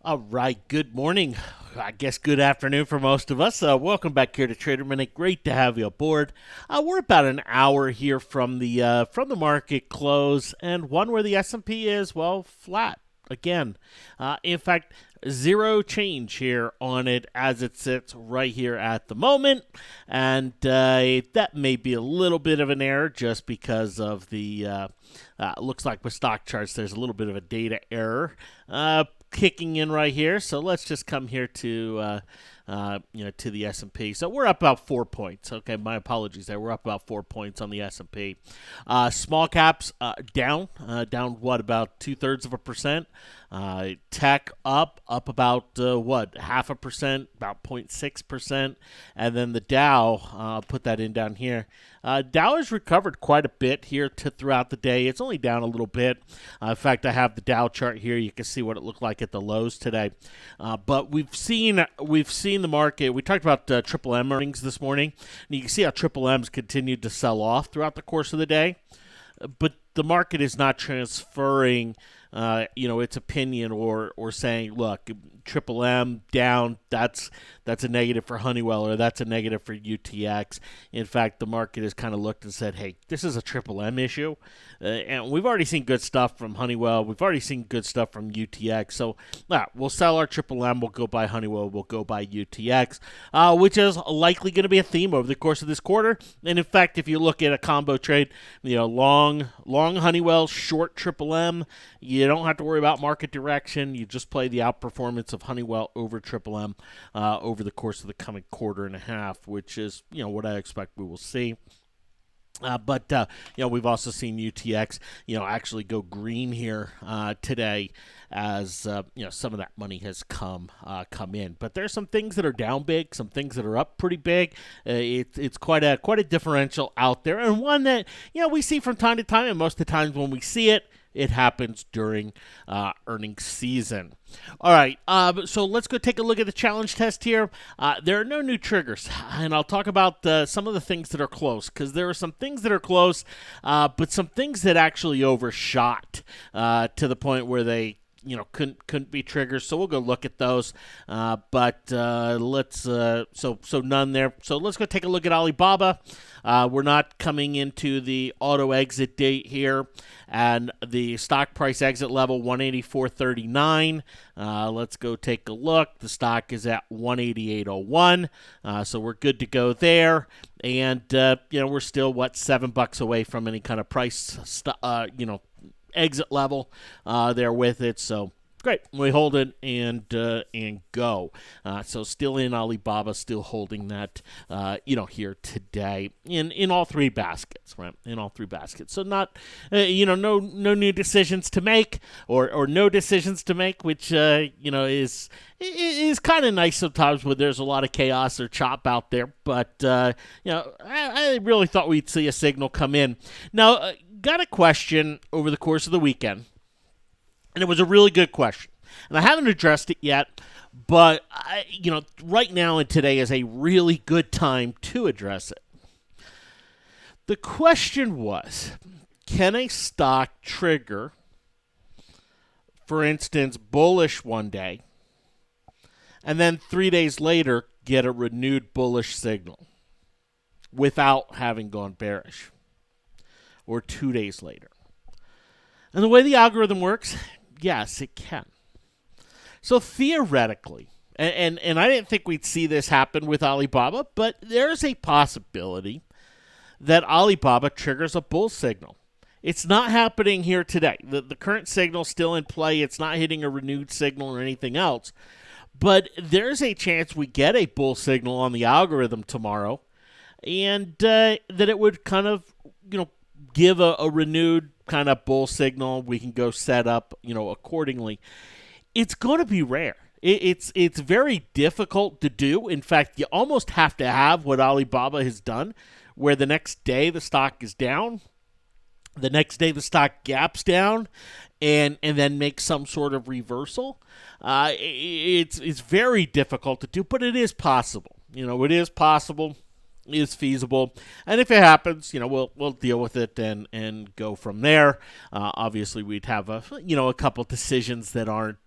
All right, good morning. I guess good afternoon for most of us. Welcome back here to Trader Minute. Great to have you aboard. We're about an hour here from the market close, and one where the S&P is flat again. In fact, zero change here on it as it sits right here at the moment, and that may be a little bit of an error just because of the. Looks like with stock charts, there's a little bit of a data error kicking in right here. So let's just come here to to the S&P. So we're up about 4 points. Okay, my apologies there. We're up about 4 points on the S&P. Small caps down what, about 2/3%. Tech up about 0.5%, about 0.6%, and then the Dow, put that in down here. Dow has recovered quite a bit here throughout the day. It's only down a little bit. In fact, I have the Dow chart here. You can see what it looked like at the lows today. But we've seen the market. We talked about Triple M earnings this morning, and you can see how Triple M's continued to sell off throughout the course of the day. But the market is not transferring its opinion or saying, look, Triple M down, that's a negative for Honeywell, or that's a negative for UTX. In fact, the market has kind of looked and said, hey, this is a Triple M issue. And we've already seen good stuff from Honeywell. We've already seen good stuff from UTX. So we'll sell our Triple M. We'll go buy Honeywell. We'll go buy UTX, which is likely going to be a theme over the course of this quarter. And in fact, if you look at a combo trade, long Honeywell, short Triple M, you don't have to worry about market direction. You just play the outperformance of Honeywell over Triple M over the course of the coming quarter and a half, which is what I expect we will see. But we've also seen UTX, actually go green here today, as some of that money has come in. But there's some things that are down big, some things that are up pretty big. It's quite a differential out there, and one that we see from time to time. And most of the times when we see it, it happens during earnings season. All right, so let's go take a look at the challenge test here. There are no new triggers, and I'll talk about some of the things that are close, because there are some things that are close, but some things that actually overshot to the point where they couldn't be triggers. So we'll go look at those. But let's so none there. So let's go take a look at Alibaba. We're not coming into the auto exit date here, and the stock price exit level 184.39. Let's go take a look. The stock is at 188.01. So we're good to go there. And we're still $7 away from any kind of price exit level there with it. So great, we hold it and go. So still in Alibaba, still holding that here today in all three baskets, right? In all three baskets. So not no new decisions to make, or no decisions to make, which is kind of nice sometimes when there's a lot of chaos or chop out there. But I really thought we'd see a signal come in. Now, got a question over the course of the weekend, and it was a really good question, and I haven't addressed it yet, but right now and today is a really good time to address it. The question was, can a stock trigger, for instance, bullish one day, and then 3 days later get a renewed bullish signal without having gone bearish? Or 2 days later. And the way the algorithm works, yes, it can. So theoretically, and I didn't think we'd see this happen with Alibaba, but there's a possibility that Alibaba triggers a bull signal. It's not happening here today. The current signal is still in play. It's not hitting a renewed signal or anything else. But there's a chance we get a bull signal on the algorithm tomorrow, and that it would kind of, give a renewed kind of bull signal. We can go set up, accordingly. It's going to be rare. It's very difficult to do. In fact, you almost have to have what Alibaba has done, where the next day the stock is down, the next day the stock gaps down, and then make some sort of reversal. It's very difficult to do, but it is possible. It is possible. is feasible, and if it happens, we'll deal with it and go from there. Obviously, we'd have a couple decisions that aren't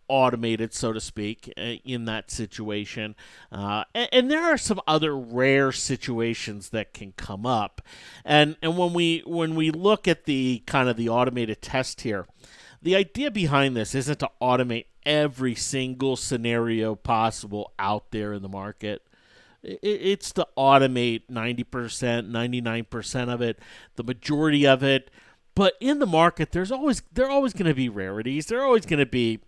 automated, so to speak, in that situation, and there are some other rare situations that can come up, and when we look at the kind of the automated test here, the idea behind this isn't to automate every single scenario possible out there in the market. It's to automate 90%, 99% of it, the majority of it. But in the market, there are always going to be rarities. There are always going to be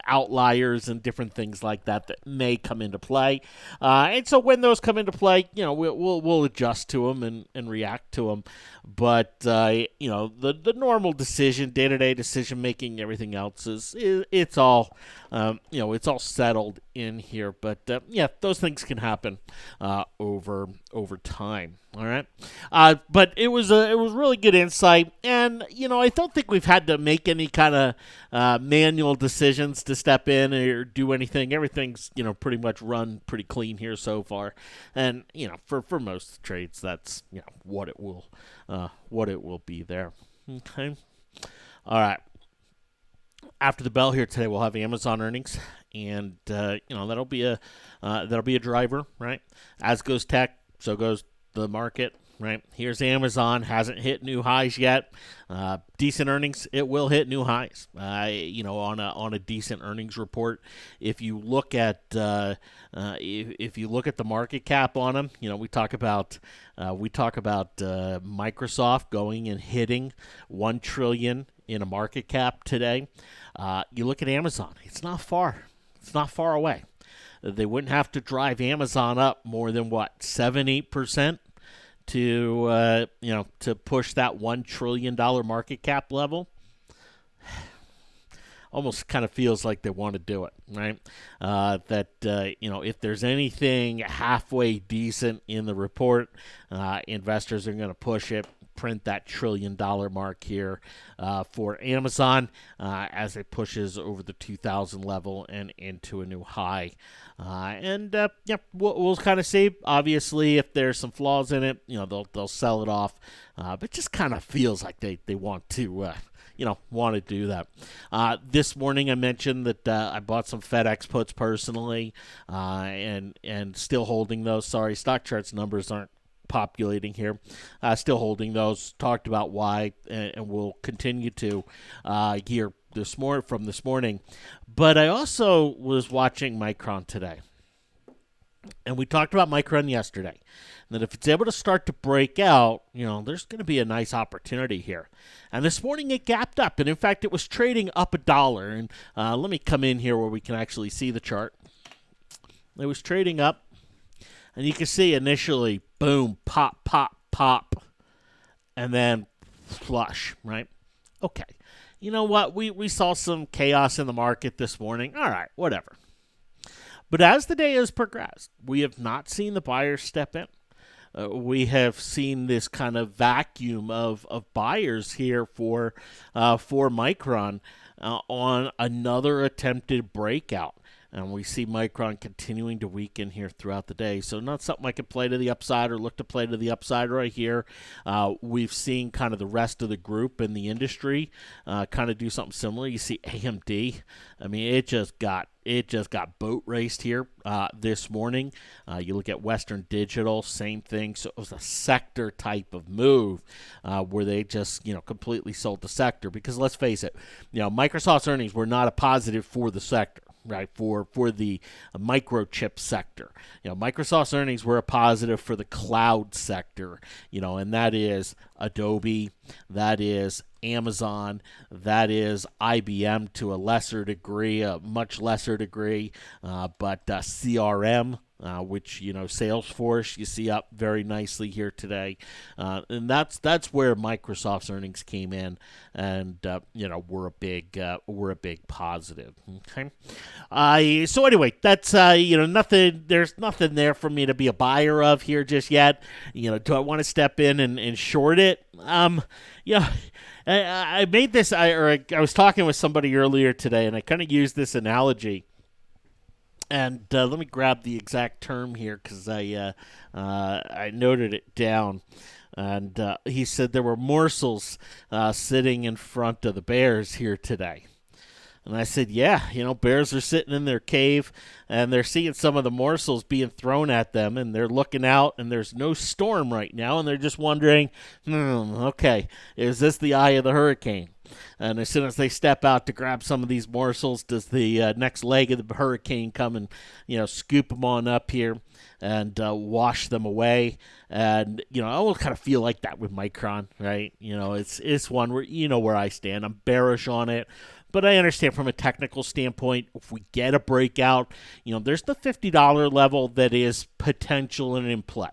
outliers and different things like that may come into play. And so when those come into play, we'll adjust to them and react to them. But the normal decision, day-to-day decision making, everything else it's all it's all settled in here. But those things can happen over time. All right, but it was really good insight, and I don't think we've had to make any kind of manual decisions to step in or do anything. Everything's pretty much run pretty clean here so far, and for most trades, that's what it will be there. Okay, all right. After the bell here today, we'll have Amazon earnings, and that'll be a driver, right? As goes tech, so goes the market, right? Here's Amazon, hasn't hit new highs yet. Decent earnings, it will hit new highs. On a decent earnings report. If you look at if you look at the market cap on them, we talk about Microsoft going and hitting $1 trillion in a market cap today. You look at Amazon, it's not far. It's not far away. They wouldn't have to drive Amazon up more than 7-8% to push that $1 trillion market cap level. Almost kind of feels like they want to do it, right? If there's anything halfway decent in the report, investors are going to push it. Print that $1 trillion mark here for Amazon as it pushes over the 2,000 level and into a new high. We'll kind of see. Obviously, if there's some flaws in it, they'll sell it off. But just kind of feels like they want to. Want to do that. This morning I mentioned that I bought some FedEx puts personally, and still holding those. Sorry, stock charts numbers aren't populating here. Still holding those. Talked about why, and we'll continue to here this morning. But I also was watching Micron today, and we talked about Micron yesterday. And that if it's able to start to break out, there's going to be a nice opportunity here. And this morning it gapped up, and in fact it was trading up $1. And let me come in here where we can actually see the chart. It was trading up. And you can see initially, boom, pop, pop, pop, and then flush, right? Okay. You know what? We saw some chaos in the market this morning. All right, whatever. But as the day has progressed, we have not seen the buyers step in. We have seen this kind of vacuum of buyers here for Micron on another attempted breakout. And we see Micron continuing to weaken here throughout the day. So not something I could play to the upside or look to play to the upside right here. We've seen kind of the rest of the group in the industry kind of do something similar. You see AMD. I mean, it just got boat raced here this morning. You look at Western Digital, same thing. So it was a sector type of move where they just completely sold the sector. Because let's face it, Microsoft's earnings were not a positive for the sector. Right, for the microchip sector. Microsoft's earnings were a positive for the cloud sector, and that is Adobe, that is Amazon, that is IBM to a lesser degree, a much lesser degree, but CRM, which Salesforce you see up very nicely here today, and that's where Microsoft's earnings came in, and we're a big positive. Okay, so anyway, that's nothing. There's nothing there for me to be a buyer of here just yet. Do I want to step in and short it? I made this. I was talking with somebody earlier today, and I kind of used this analogy. And let me grab the exact term here because I noted it down. And he said there were morsels sitting in front of the bears here today. And I said, yeah, bears are sitting in their cave and they're seeing some of the morsels being thrown at them and they're looking out and there's no storm right now and they're just wondering, okay, is this the eye of the hurricane? And as soon as they step out to grab some of these morsels, does the next leg of the hurricane come and, scoop them on up here and wash them away? And, I will kind of feel like that with Micron, right? It's one where, where I stand. I'm bearish on it. But I understand from a technical standpoint, if we get a breakout, there's the $50 level that is potential and in play.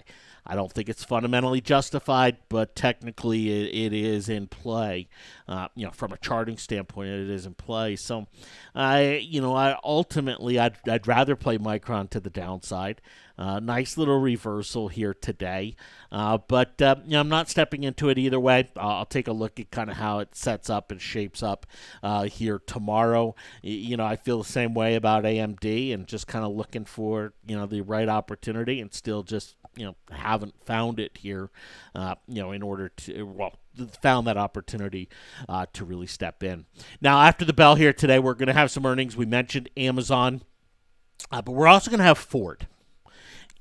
I don't think it's fundamentally justified, but technically it is in play. From a charting standpoint, it is in play. So, I ultimately I'd rather play Micron to the downside. Nice little reversal here today, but I'm not stepping into it either way. I'll take a look at kind of how it sets up and shapes up here tomorrow. I feel the same way about AMD and just kind of looking for the right opportunity and still just haven't found it here, in order to, found that opportunity to really step in. Now, after the bell here today, we're going to have some earnings. We mentioned Amazon, but we're also going to have Ford.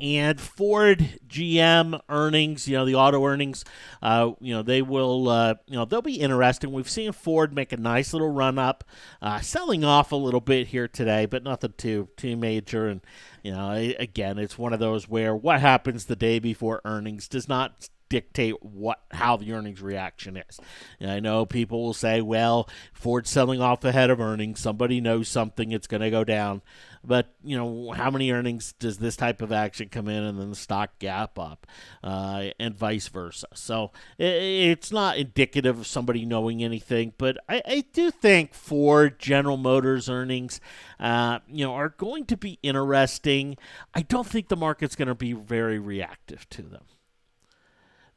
And Ford, GM earnings, the auto earnings, they will, they'll be interesting. We've seen Ford make a nice little run up, selling off a little bit here today, but nothing too major. And, again, it's one of those where what happens the day before earnings does not dictate how the earnings reaction is. And I know people will say, well, Ford's selling off ahead of earnings. Somebody knows something, it's going to go down. But, how many earnings does this type of action come in and then the stock gap up and vice versa? So it's not indicative of somebody knowing anything. But I do think Ford, General Motors earnings, are going to be interesting. I don't think the market's going to be very reactive to them.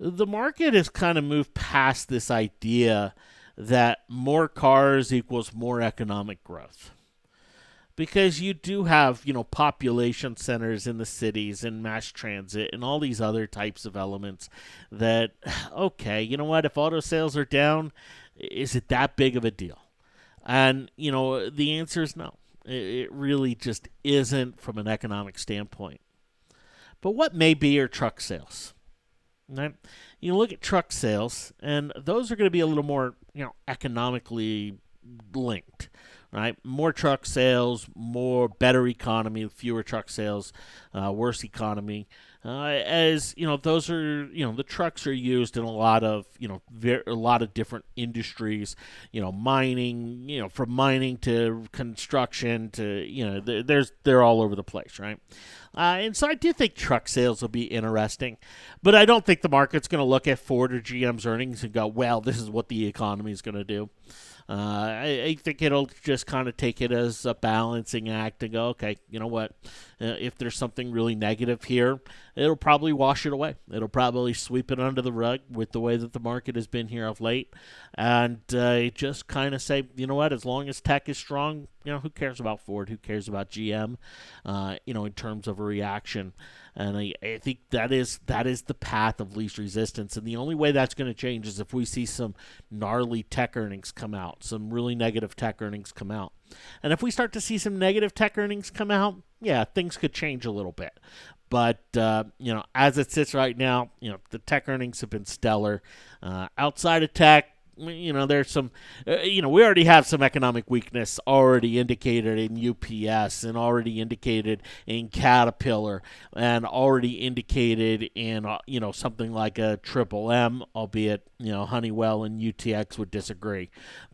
The market has kind of moved past this idea that more cars equals more economic growth. Because you do have, population centers in the cities and mass transit and all these other types of elements that, okay, you know what, if auto sales are down, is it that big of a deal? And, the answer is no. It really just isn't from an economic standpoint. But what may be are truck sales. Right? You look at truck sales, and those are going to be a little more, economically linked. Right, more truck sales, better economy, fewer truck sales, worse economy. As those are the trucks are used in a lot of a lot of different industries. Mining, from mining to construction to they're all over the place, right? And so I do think truck sales will be interesting, but I don't think the market's going to look at Ford or GM's earnings and go, well, this is what the economy is going to do. I think it'll just kind of take it as a balancing act and go, okay, you know what? If there's something really negative here, it'll probably wash it away. It'll probably sweep it under the rug with the way that the market has been here of late. And just kind of say, you know what? As long as tech is strong, who cares about Ford? Who cares about GM? In terms of a reaction. And I think that is the path of least resistance. And the only way that's going to change is if we see some gnarly tech earnings come out, some really negative tech earnings come out. And if we start to see some negative tech earnings come out, yeah, things could change a little bit. But, as it sits right now, the tech earnings have been stellar. Outside of tech, there's some, we already have some economic weakness already indicated in UPS and already indicated in Caterpillar and already indicated in, something like a Triple M, albeit, Honeywell and UTX would disagree.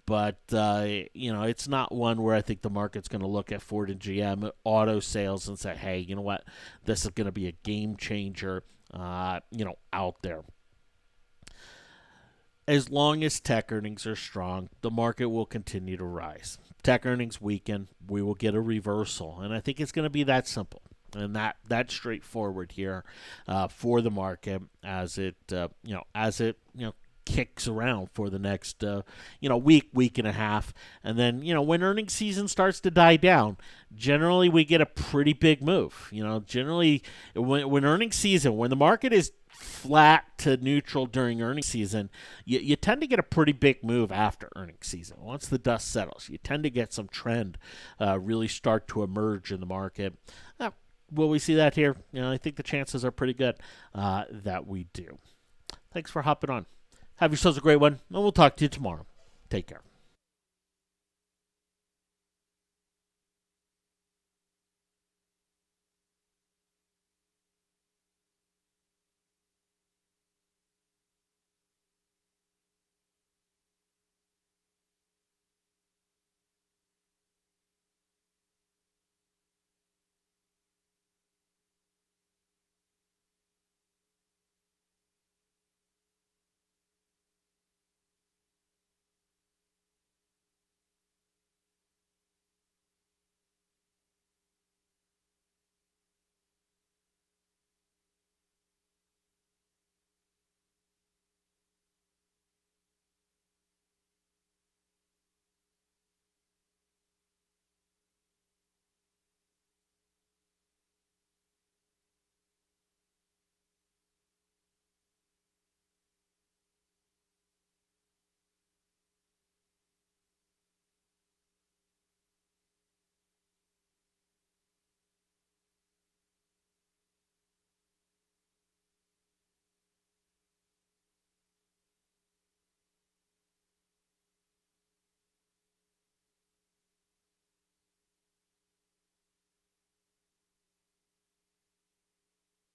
But, it's not one where I think the market's going to look at Ford and GM auto sales and say, hey, you know what, this is going to be a game changer, out there. As long as tech earnings are strong, the market will continue to rise. Tech earnings weaken, we will get a reversal. And I think it's going to be that simple and that straightforward here for the market as it kicks around for the next week and a half, and then when earnings season starts to die down, generally we get a pretty big move. Generally when earnings season, when the market is flat to neutral during earnings season, you tend to get a pretty big move after earnings season. Once the dust settles, you tend to get some trend really start to emerge in the market. Will we see that here? I think the chances are pretty good that we do. Thanks for hopping on. Have yourselves a great one, and we'll talk to you tomorrow. Take care.